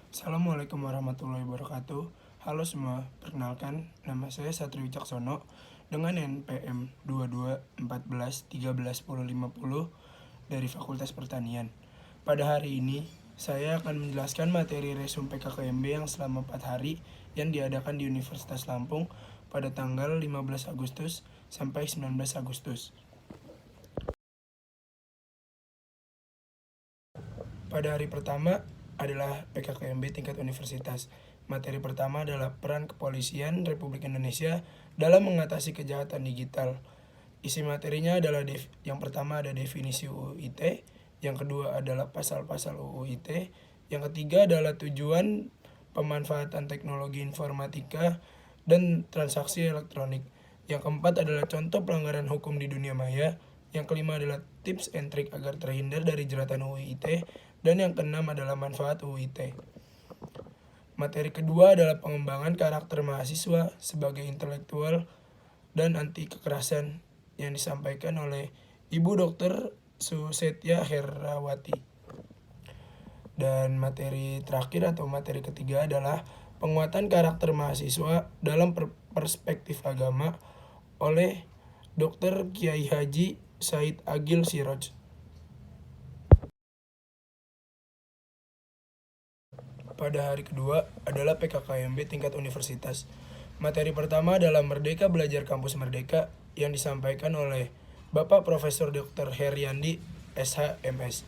Assalamualaikum warahmatullahi wabarakatuh. Halo semua, perkenalkan nama saya Satri Wicaksono dengan NPM 2214131050 dari Fakultas Pertanian. Pada hari ini, saya akan menjelaskan materi resum PKKMB yang selama 4 hari yang diadakan di Universitas Lampung pada tanggal 15 Agustus sampai 19 Agustus. Pada hari pertama adalah PKKMB tingkat universitas. Materi pertama adalah peran kepolisian Republik Indonesia dalam mengatasi kejahatan digital. Isi materinya adalah yang pertama ada definisi UU ITE, yang kedua adalah pasal-pasal UU ITE, yang ketiga adalah tujuan pemanfaatan teknologi informatika dan transaksi elektronik. Yang keempat adalah contoh pelanggaran hukum di dunia maya. Yang kelima adalah tips and trick agar terhindar dari jeratan UU ITE. Dan yang keenam adalah manfaat UU ITE. Materi kedua adalah pengembangan karakter mahasiswa sebagai intelektual dan anti kekerasan yang disampaikan oleh Ibu Dr. Susetya Herawati. Dan materi terakhir atau materi ketiga adalah penguatan karakter mahasiswa dalam perspektif agama oleh Dr. Kiai Haji Said Agil Siroj. Pada hari kedua adalah PKKMB tingkat universitas. Materi pertama adalah Merdeka Belajar Kampus Merdeka yang disampaikan oleh Bapak Profesor Dr. Heriandi SH.MS.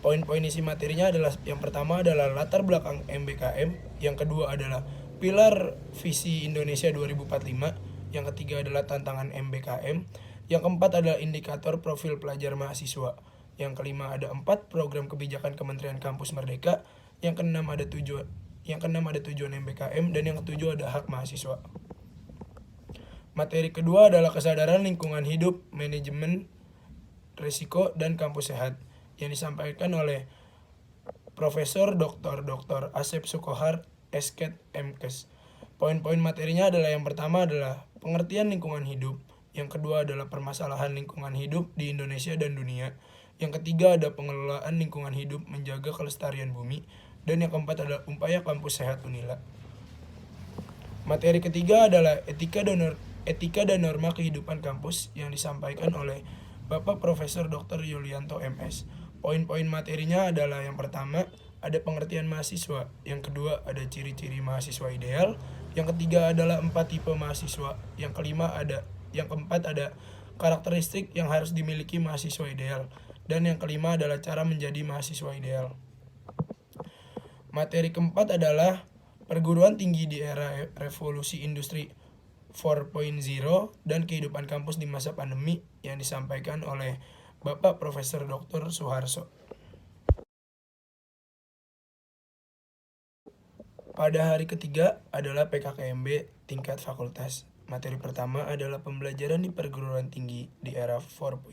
Poin-poin isi materinya adalah yang pertama adalah latar belakang MBKM, yang kedua adalah pilar visi Indonesia 2045, yang ketiga adalah tantangan MBKM, yang keempat adalah indikator profil pelajar mahasiswa, yang kelima ada 4 program kebijakan Kementerian Kampus Merdeka, yang keenam ada tujuan MBKM, dan yang ketujuh ada hak mahasiswa. Materi kedua adalah kesadaran lingkungan hidup, manajemen risiko, dan kampus sehat yang disampaikan oleh Profesor Dr. Asep Sukohar, Esket MKes. Poin-poin materinya adalah yang pertama adalah pengertian lingkungan hidup, yang kedua adalah permasalahan lingkungan hidup di Indonesia dan dunia, yang ketiga ada pengelolaan lingkungan hidup menjaga kelestarian bumi, dan yang keempat adalah upaya kampus sehat Unila. Materi ketiga adalah etika dan norma kehidupan kampus yang disampaikan oleh Bapak Profesor Dr. Yulianto MS. Poin-poin materinya adalah yang pertama ada pengertian mahasiswa, yang kedua ada ciri-ciri mahasiswa ideal, yang ketiga adalah 4 tipe mahasiswa, yang keempat ada karakteristik yang harus dimiliki mahasiswa ideal, dan yang kelima adalah cara menjadi mahasiswa ideal. Materi keempat adalah perguruan tinggi di era revolusi industri 4.0 dan kehidupan kampus di masa pandemi yang disampaikan oleh Bapak Profesor Dr. Suharso. Pada hari ketiga adalah PKKMB tingkat fakultas. Materi pertama adalah pembelajaran di perguruan tinggi di era 4.0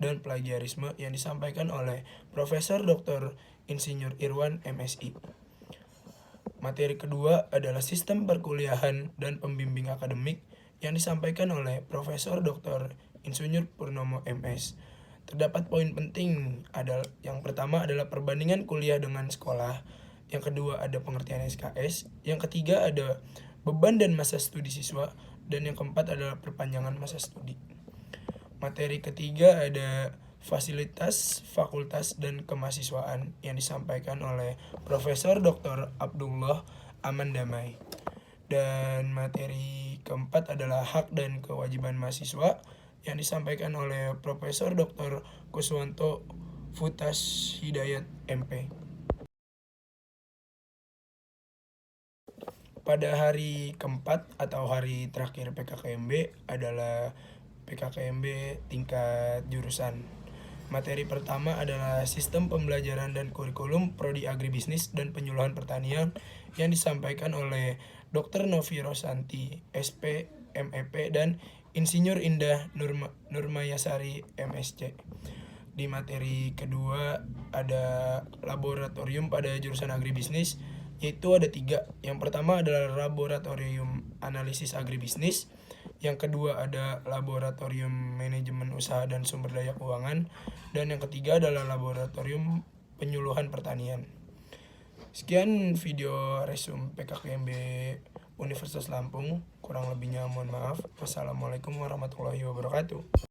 dan plagiarisme yang disampaikan oleh Profesor Dr. Insinyur Irwan MSI. Materi kedua adalah sistem perkuliahan dan pembimbing akademik yang disampaikan oleh Profesor Dr. Insinyur Purnomo MS. Terdapat poin penting yang pertama adalah perbandingan kuliah dengan sekolah, yang kedua ada pengertian SKS, yang ketiga ada beban dan masa studi siswa, dan yang keempat adalah perpanjangan masa studi. Materi ketiga ada fasilitas fakultas dan kemahasiswaan yang disampaikan oleh Profesor Dr. Abdullah Aman Damai. Dan materi keempat adalah hak dan kewajiban mahasiswa yang disampaikan oleh Profesor Dr. Kuswanto Futas Hidayat MP. Pada hari keempat atau hari terakhir PKKMB adalah PKKMB tingkat jurusan. Materi pertama adalah sistem pembelajaran dan kurikulum Prodi Agribisnis dan Penyuluhan Pertanian yang disampaikan oleh Dr. Novi Rosanti, SP, MEP, dan Insinyur Indah Nurmayasari, MSc. Di materi kedua ada laboratorium pada jurusan agribisnis, yaitu ada 3. Yang pertama adalah laboratorium analisis agribisnis, yang kedua ada laboratorium manajemen usaha dan sumber daya keuangan, dan yang ketiga adalah laboratorium penyuluhan pertanian. Sekian video resume PKKMB Universitas Lampung. Kurang lebihnya mohon maaf. Wassalamualaikum warahmatullahi wabarakatuh.